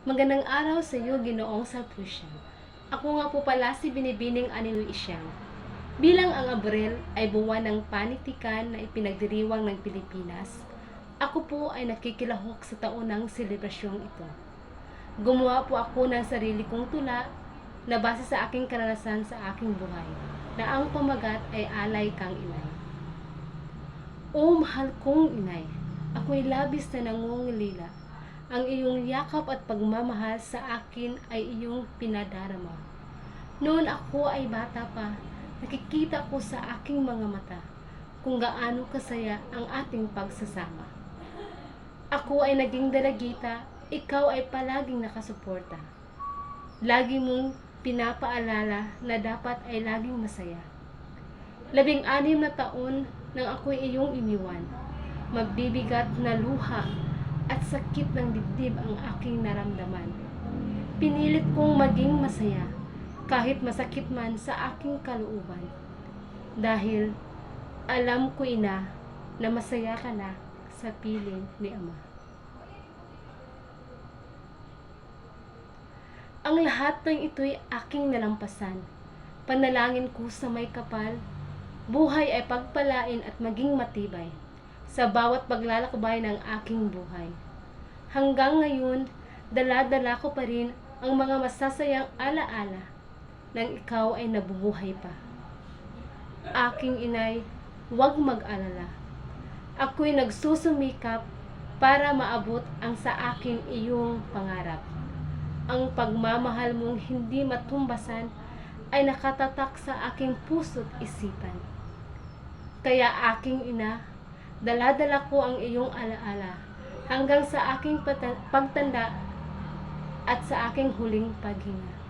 Magandang araw sa iyo, Ginoong Salpusyang. Ako nga po pala si Binibining Aniloy Isyang. Bilang ang Abril ay buwan ng panitikan na ipinagdiriwang ng Pilipinas, ako po ay nakikilahok sa taunang selebrasyong ito. Gumawa po ako ng sarili kong tula na base sa aking karanasan sa aking buhay, na ang pamagat ay Alay Kang Inay. O mahal kong inay, ako'y labis na nangungulila. Ang iyong yakap at pagmamahal sa akin ay iyong pinadarama. Noon ako ay bata pa, nakikita ko sa aking mga mata kung gaano kasaya ang ating pagsasama. Ako ay naging dalagita, ikaw ay palaging nakasuporta. Lagi mong pinapaalala na dapat ay laging masaya. 16 na taon nang ako'y iyong iniwan. Mabibigat na luha at sakit ng dibdib ang aking naramdaman. Pinilit kong maging masaya kahit masakit man sa aking kalooban. Dahil alam ko ina na masaya ka na sa piling ni Ama. Ang lahat ng ito'y aking nalampasan. Panalangin ko sa may kapal, buhay ay pagpalain at maging matibay sa bawat paglalakbay ng aking buhay. Hanggang ngayon, dala-dala ko pa rin ang mga masasayang alaala nang ikaw ay nabubuhay pa. Aking inay, huwag mag-alala. Ako'y nagsusumikap para maabot ang sa akin iyong pangarap. Ang pagmamahal mong hindi matumbasan ay nakatatak sa aking puso't isipan. Kaya aking ina, dala-dala ko ang iyong alaala hanggang sa aking pagtanda at sa aking huling paghinga.